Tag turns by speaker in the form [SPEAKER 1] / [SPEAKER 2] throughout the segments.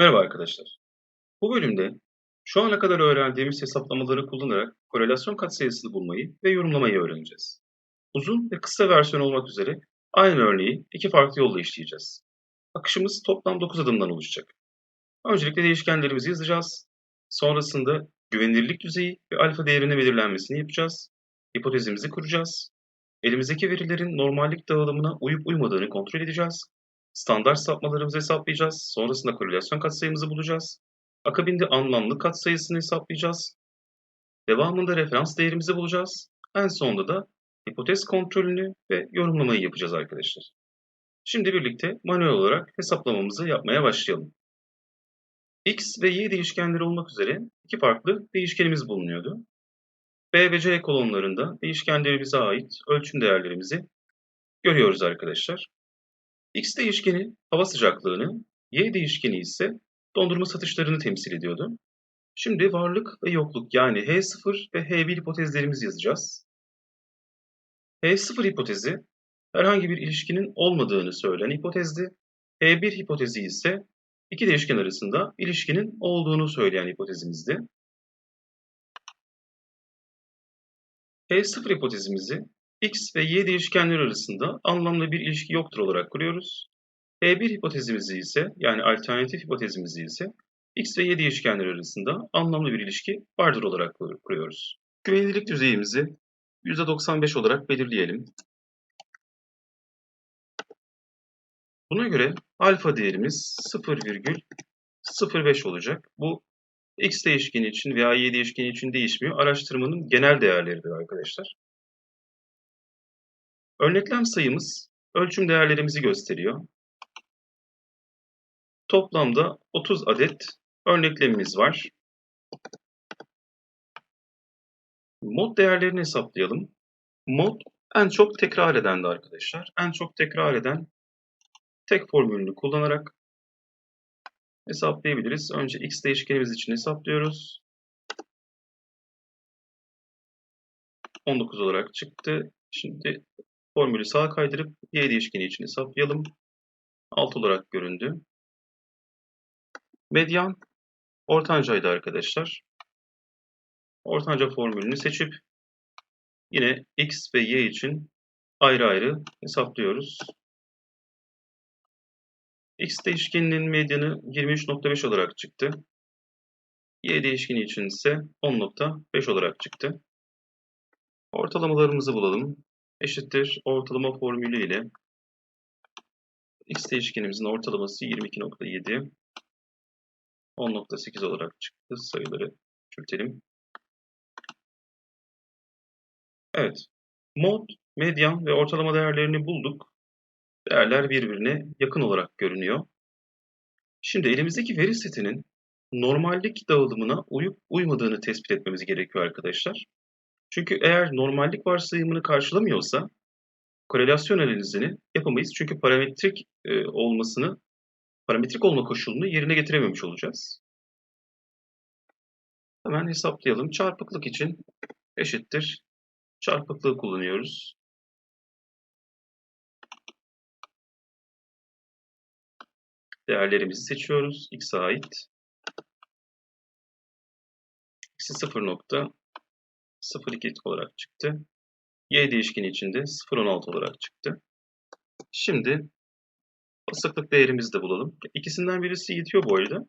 [SPEAKER 1] Merhaba arkadaşlar. Bu bölümde şu ana kadar öğrendiğimiz hesaplamaları kullanarak korelasyon katsayısını bulmayı ve yorumlamayı öğreneceğiz. Uzun ve kısa versiyon olmak üzere aynı örneği iki farklı yolla işleyeceğiz. Akışımız toplam 9 adımdan oluşacak. Öncelikle değişkenlerimizi yazacağız. Sonrasında güvenilirlik düzeyi ve alfa değerinin belirlenmesini yapacağız. Hipotezimizi kuracağız. Elimizdeki verilerin normallik dağılımına uyup uymadığını kontrol edeceğiz. Standart sapmalarımızı hesaplayacağız. Sonrasında korelasyon katsayımızı bulacağız. Akabinde anlamlı katsayısını hesaplayacağız. Devamında referans değerimizi bulacağız. En sonunda da hipotez kontrolünü ve yorumlamayı yapacağız arkadaşlar. Şimdi birlikte manuel olarak hesaplamamızı yapmaya başlayalım. X ve Y değişkenleri olmak üzere iki farklı değişkenimiz bulunuyordu. B ve C kolonlarında değişkenlerimize ait ölçüm değerlerimizi görüyoruz arkadaşlar. X değişkeni hava sıcaklığını, Y değişkeni ise dondurma satışlarını temsil ediyordu. Şimdi varlık ve yokluk yani H0 ve H1 hipotezlerimizi yazacağız. H0 hipotezi herhangi bir ilişkinin olmadığını söyleyen hipotezdi. H1 hipotezi ise iki değişken arasında ilişkinin olduğunu söyleyen hipotezimizdi. H0 hipotezimizi X ve Y değişkenleri arasında anlamlı bir ilişki yoktur olarak kuruyoruz. H1 hipotezimizi ise yani alternatif hipotezimizi ise X ve Y değişkenleri arasında anlamlı bir ilişki vardır olarak kuruyoruz. Güvenilirlik düzeyimizi %95 olarak belirleyelim. Buna göre alfa değerimiz 0,05 olacak. Bu X değişkeni için veya Y değişkeni için değişmiyor. Araştırmanın genel değerleridir arkadaşlar. Örneklem sayımız ölçüm değerlerimizi gösteriyor. Toplamda 30 adet örneklemimiz var. Mod değerlerini hesaplayalım. Mod en çok tekrar edendi arkadaşlar. En çok tekrar eden tek formülünü kullanarak hesaplayabiliriz. Önce x değişkenimiz için hesaplıyoruz. 19 olarak çıktı. Şimdi formülü sağa kaydırıp y değişkeni için hesaplayalım. 6 olarak göründü. Medyan ortancaydı arkadaşlar. Ortanca formülünü seçip yine x ve y için ayrı ayrı hesaplıyoruz. X değişkeninin medyanı 23,5 olarak çıktı. Y değişkeni için ise 10,5 olarak çıktı. Ortalamalarımızı bulalım. Eşittir ortalama formülü ile x değişkenimizin ortalaması 22,7, 10,8 olarak çıktı. Sayıları küçültelim. Evet. Mod, medyan ve ortalama değerlerini bulduk. Değerler birbirine yakın olarak görünüyor. Şimdi elimizdeki veri setinin normallik dağılımına uyup uymadığını tespit etmemiz gerekiyor arkadaşlar. Çünkü eğer normallik varsayımını karşılamıyorsa korelasyon analizini yapamayız. Çünkü parametrik olma koşulunu yerine getirememiş olacağız. Hemen hesaplayalım. Çarpıklık için eşittir. Çarpıklığı kullanıyoruz. Değerlerimizi seçiyoruz. X'e ait. X'i 0,02 olarak çıktı. Y değişkeni için de 0,16 olarak çıktı. Şimdi basıklık değerimizi de bulalım. İkisinden birisi yetiyor bu arada.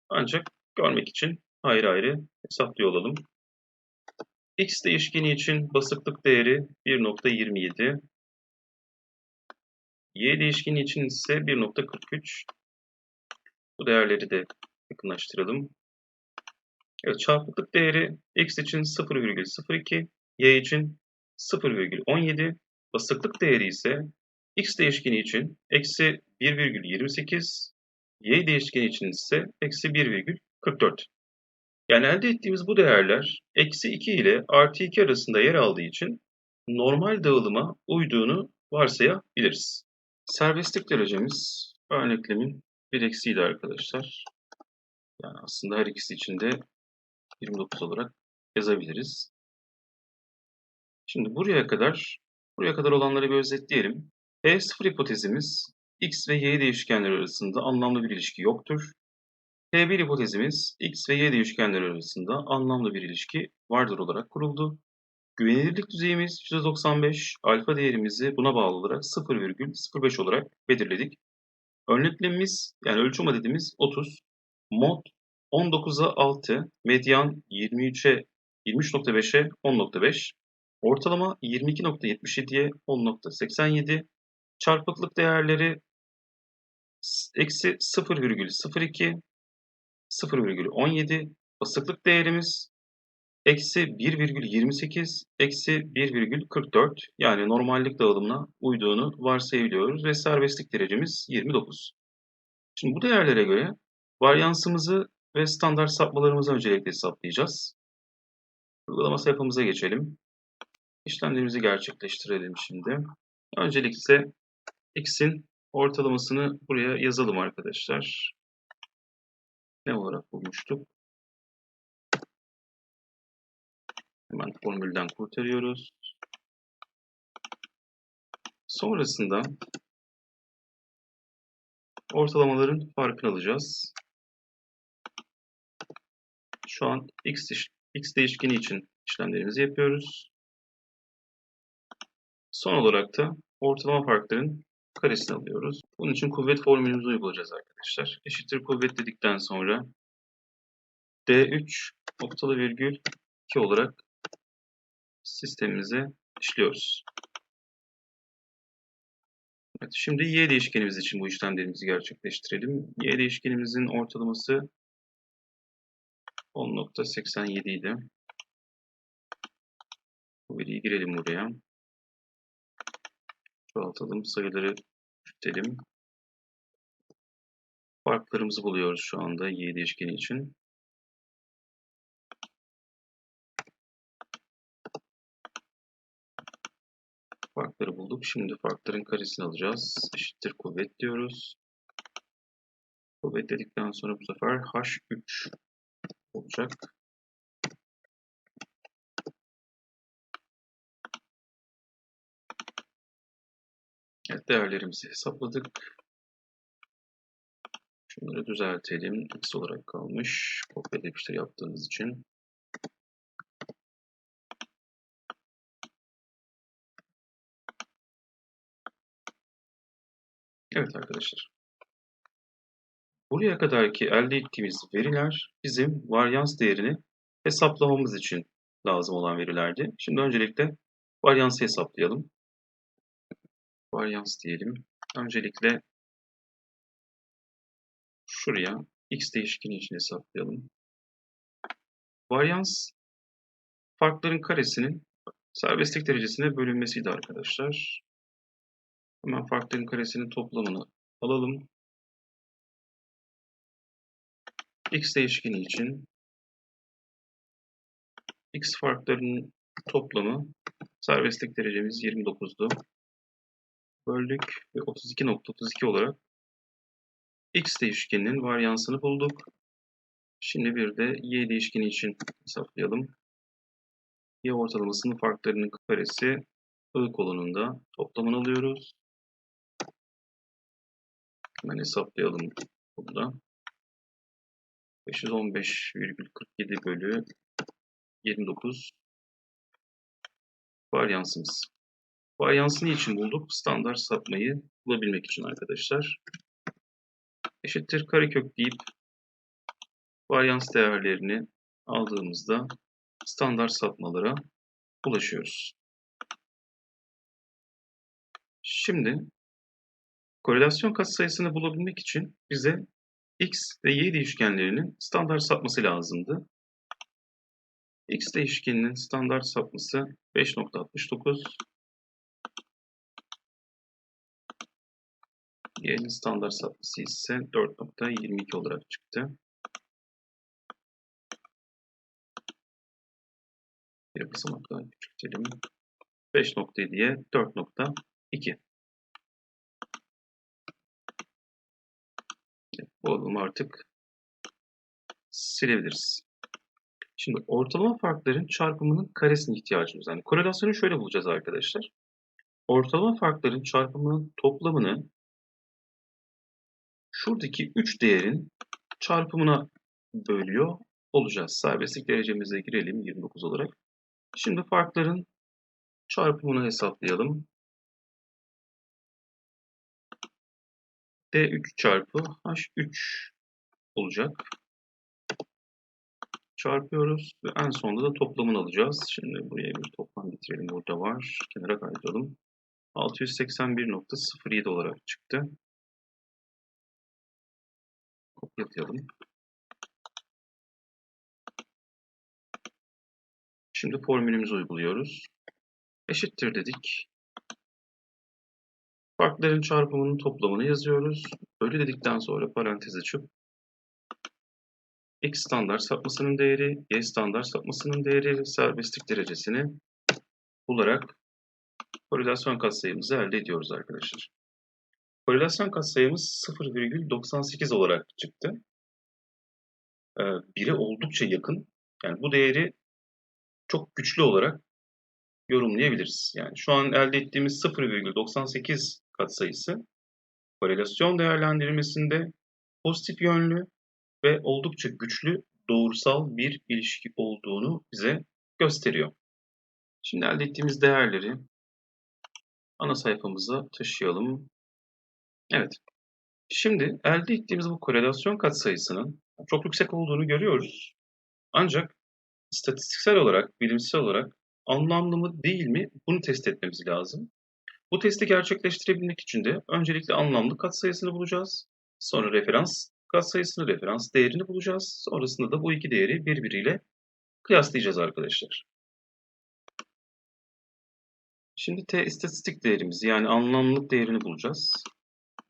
[SPEAKER 1] Ancak görmek için ayrı ayrı hesaplıyor olalım. X değişkeni için basıklık değeri 1,27. Y değişkeni için ise 1,43. Bu değerleri de yakınlaştıralım. Evet, çarpıklık değeri X için 0,02, Y için 0,17. Basıklık değeri ise X değişkeni için eksi 1,28, Y değişkeni için ise eksi 1,44. Yani elde ettiğimiz bu değerler eksi 2 ile artı 2 arasında yer aldığı için normal dağılıma uyduğunu varsayabiliriz. Serbestlik derecemiz örneklemin bir eksiğiydi arkadaşlar. Yani aslında her ikisi için de 29 olarak yazabiliriz. Şimdi buraya kadar olanları bir özetleyelim. H0 hipotezimiz X ve Y değişkenleri arasında anlamlı bir ilişki yoktur. T1 hipotezimiz x ve y değişkenleri arasında anlamlı bir ilişki vardır olarak kuruldu. Güvenilirlik düzeyimiz %95, alfa değerimizi buna bağlı olarak 0,05 olarak belirledik. Örneklemimiz yani ölçüm adedimiz 30, mod 19'a 6, medyan 23.5'e 10.5, ortalama 22.77'ye 10.87, çarpıklık değerleri eksi 0,02, 0,17, basıklık değerimiz eksi 1,28, eksi 1,44 yani normallik dağılımına uyduğunu varsayabiliyoruz ve serbestlik derecemiz 29. Şimdi bu değerlere göre varyansımızı ve standart sapmalarımızı öncelikle hesaplayacağız. Uygulama sayfamıza geçelim. İşlemlerimizi gerçekleştirelim şimdi. Öncelikle x'in ortalamasını buraya yazalım arkadaşlar. Ne olarak bulmuştuk? Hemen formülden kurtarıyoruz. Sonrasında ortalamaların farkını alacağız. Şu an x değişkeni için işlemlerimizi yapıyoruz. Son olarak da ortalama farkların karesini alıyoruz. Bunun için kuvvet formülümüzü uygulayacağız arkadaşlar. Eşittir kuvvet dedikten sonra D3 noktalı virgül 2 olarak sistemimize işliyoruz. Evet, şimdi y değişkenimiz için bu işlemlerimizi gerçekleştirelim. Y değişkenimizin ortalaması 10.87 idi. Bu veriyi girelim buraya. Çoğaltalım, sayıları küçültelim. Farklarımızı buluyoruz şu anda y değişkeni için. Farkları bulduk. Şimdi farkların karesini alacağız. Eşittir kuvvet diyoruz. Kuvvet dedikten sonra bu sefer H3 olacak. Evet, değerlerimizi hesapladık. Şunları düzeltelim. X olarak kalmış. Kopya yapıştır yaptığımız için. Evet arkadaşlar. Buraya kadarki elde ettiğimiz veriler bizim varyans değerini hesaplamamız için lazım olan verilerdi. Şimdi öncelikle varyansı hesaplayalım. Varyans diyelim. Öncelikle şuraya x değişkeni için hesaplayalım. Varyans farkların karesinin serbestlik derecesine bölünmesiydi arkadaşlar. Hemen farkların karesinin toplamını alalım. X değişkeni için x farklarının toplamı serbestlik derecemiz 29'du. Böldük ve 32.32 olarak x değişkeninin varyansını bulduk. Şimdi bir de y değişkeni için hesaplayalım. Y ortalamasının farklarının karesi I kolonunda toplamını alıyoruz. Hemen hesaplayalım burada. 515,47 bölü 29 varyansımız. Varyansını için bulduk? Standart sapmayı bulabilmek için arkadaşlar. Eşittir karekök deyip varyans değerlerini aldığımızda standart sapmalara ulaşıyoruz. Şimdi korelasyon katsayısını bulabilmek için bize x ve y değişkenlerinin standart sapması lazımdı. X değişkeninin standart sapması 5.69, y'nin standart sapması ise 4.22 olarak çıktı. Bir basamak daha küçültelim. 5.7'ye 4.2. Bu adımı artık silebiliriz. Şimdi ortalama farkların çarpımının karesine ihtiyacımız var. Yani korelasyonu şöyle bulacağız arkadaşlar. Ortalama farkların çarpımının toplamını şuradaki 3 değerin çarpımına bölüyor olacağız. Serbestlik derecemize girelim 29 olarak. Şimdi farkların çarpımını hesaplayalım. D3 çarpı H3 olacak. Çarpıyoruz ve en sonunda da toplamını alacağız. Şimdi buraya bir toplam getirelim. Burada var. Kenara kaydıralım. 681,07 olarak çıktı. Kopyalayalım. Şimdi formülümüzü uyguluyoruz. Eşittir dedik. Farkların çarpımının toplamını yazıyoruz. Bölü dedikten sonra parantez açıp X standart sapmasının değeri, Y standart sapmasının değeri ve serbestlik derecesini bularak korelasyon katsayımızı elde ediyoruz arkadaşlar. Korelasyon katsayımız 0,98 olarak çıktı. 1'e oldukça yakın. Yani bu değeri çok güçlü olarak yorumlayabiliriz. Yani şu an elde ettiğimiz 0,98 katsayısı korelasyon değerlendirmesinde pozitif yönlü ve oldukça güçlü doğrusal bir ilişki olduğunu bize gösteriyor. Şimdi elde ettiğimiz değerleri ana sayfamıza taşıyalım. Evet. Şimdi elde ettiğimiz bu korelasyon katsayısının çok yüksek olduğunu görüyoruz. Ancak istatistiksel olarak, bilimsel olarak anlamlı mı değil mi bunu test etmemiz lazım. Bu testi gerçekleştirebilmek için de öncelikle anlamlı katsayısını bulacağız. Sonra referans katsayısını, referans değerini bulacağız. Sonrasında da bu iki değeri birbiriyle kıyaslayacağız arkadaşlar. Şimdi t istatistik değerimizi yani anlamlılık değerini bulacağız.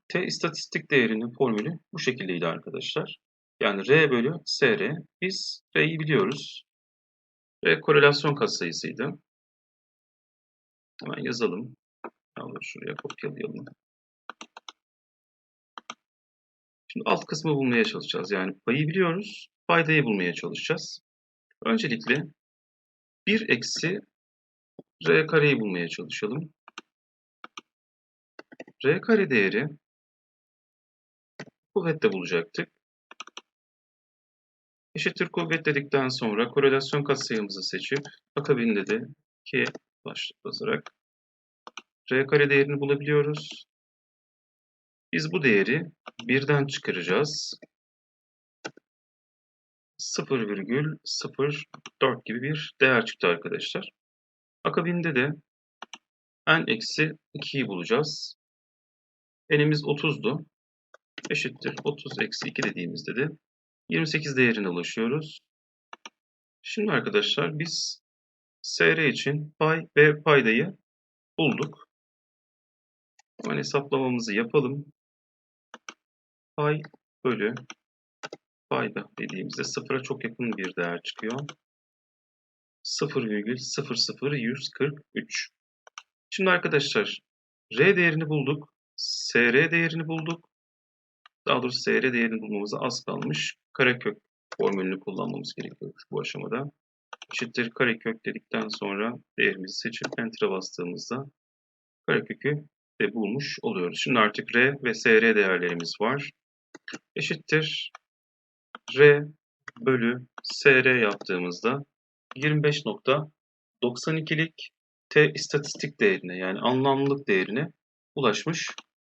[SPEAKER 1] T istatistik değerinin formülü bu şekildeydi arkadaşlar. Yani R bölü SR. Biz R'yi biliyoruz. R korelasyon katsayısıydı. Hemen yazalım. Şuraya kopyalayalım. Şimdi alt kısmı bulmaya çalışacağız. Yani payı biliyoruz. Paydayı bulmaya çalışacağız. Öncelikle 1 eksi R kareyi bulmaya çalışalım. R kare değeri kuvvetle bulacaktık. Eşittir kuvvet dedikten sonra korelasyon katsayımızı seçip akabinde de 2 başlık basarak R kare değerini bulabiliyoruz. Biz bu değeri 1'den çıkaracağız. 0,04 gibi bir değer çıktı arkadaşlar. Akabinde de n-2'yi bulacağız. N'imiz 30'du. Eşittir 30 eksi 2 dediğimizde de 28 değerine ulaşıyoruz. Şimdi arkadaşlar biz SR için pay ve paydayı bulduk. Hemen hesaplamamızı yapalım. Pay bölü payda dediğimizde sıfıra çok yakın bir değer çıkıyor. 0,00143. Şimdi arkadaşlar R değerini bulduk. SR değerini bulduk. Daha doğrusu SR değerini bulmamıza az kalmış. Karekök formülünü kullanmamız gerekiyor bu aşamada. Eşittir karekök dedikten sonra değerimizi seçip Enter'a bastığımızda karekökü de bulmuş oluyoruz. Şimdi artık R ve SR değerlerimiz var. Eşittir R bölü SR yaptığımızda 25,92'lik T istatistik değerine yani anlamlılık değerine ulaşmış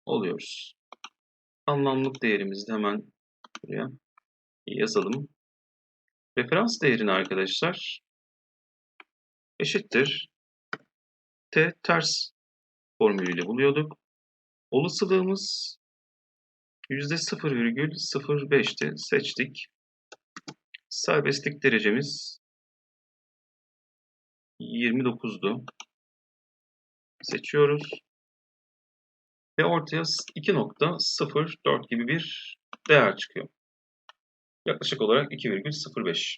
[SPEAKER 1] oluyoruz. Anlamlılık değerimizi de hemen buraya yazalım. Referans değerini arkadaşlar eşittir T ters formülüyle buluyorduk. Olasılığımız %0,05'ti. Seçtik. Serbestlik derecemiz 29'du. Seçiyoruz. Ve ortaya 2,04 gibi bir değer çıkıyor. Yaklaşık olarak 2,05.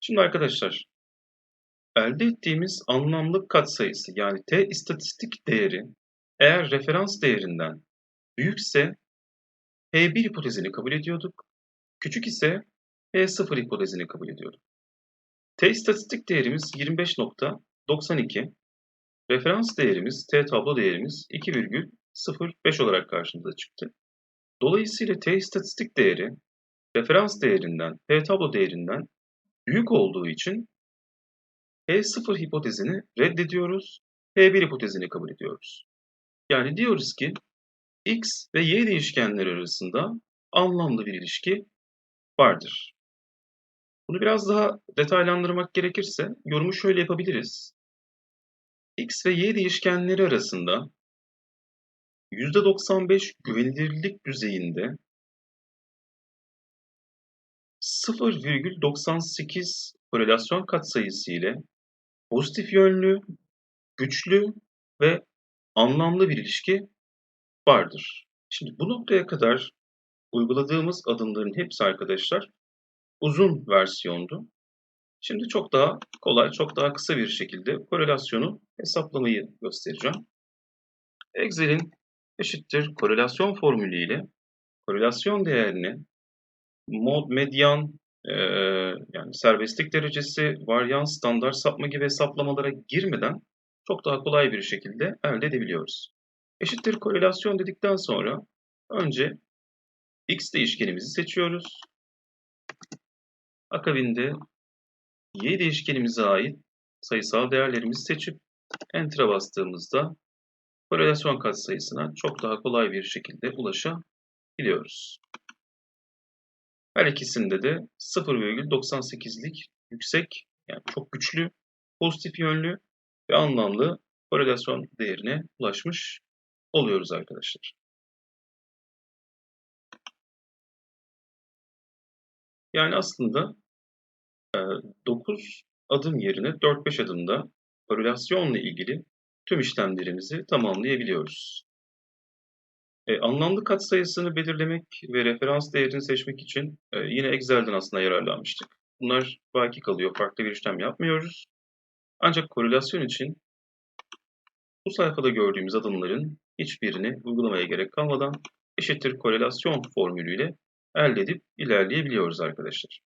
[SPEAKER 1] Şimdi arkadaşlar elde ettiğimiz anlamlık katsayısı yani T istatistik değeri eğer referans değerinden büyükse P1 hipotezini kabul ediyorduk. Küçük ise P0 hipotezini kabul ediyorduk. T istatistik değerimiz 25,92. Referans değerimiz, T tablo değerimiz 2,05 olarak karşımıza çıktı. Dolayısıyla T istatistik değeri referans değerinden, P tablo değerinden büyük olduğu için P0 hipotezini reddediyoruz, P1 hipotezini kabul ediyoruz. Yani diyoruz ki X ve Y değişkenleri arasında anlamlı bir ilişki vardır. Bunu biraz daha detaylandırmak gerekirse yorumu şöyle yapabiliriz. X ve Y değişkenleri arasında %95 güvenilirlik düzeyinde 0,98 korelasyon katsayısı ile pozitif yönlü, güçlü ve anlamlı bir ilişki vardır. Şimdi bu noktaya kadar uyguladığımız adımların hepsi arkadaşlar uzun versiyondu. Şimdi çok daha kolay, çok daha kısa bir şekilde korelasyonu hesaplamayı göstereceğim. Excel'in eşittir korelasyon formülü ile korelasyon değerini mod, medyan, yani serbestlik derecesi, varyans, standart sapma gibi hesaplamalara girmeden çok daha kolay bir şekilde elde edebiliyoruz. Eşittir korelasyon dedikten sonra önce x değişkenimizi seçiyoruz. Akabinde y değişkenimize ait sayısal değerlerimizi seçip Enter'a bastığımızda korelasyon katsayısına çok daha kolay bir şekilde ulaşabiliyoruz. Her ikisinde de 0,98'lik yüksek, yani çok güçlü, pozitif yönlü ve anlamlı korelasyon değerine ulaşmış oluyoruz arkadaşlar. Yani aslında 9 adım yerine 4-5 adımda korelasyonla ilgili tüm işlemlerimizi tamamlayabiliyoruz. Anlamlı katsayısını belirlemek ve referans değerini seçmek için yine Excel'den aslında yararlanmıştık. Bunlar baki kalıyor, farklı bir işlem yapmıyoruz. Ancak korelasyon için bu sayfada gördüğümüz adımların hiçbirini uygulamaya gerek kalmadan eşittir korelasyon formülüyle elde edip ilerleyebiliyoruz arkadaşlar.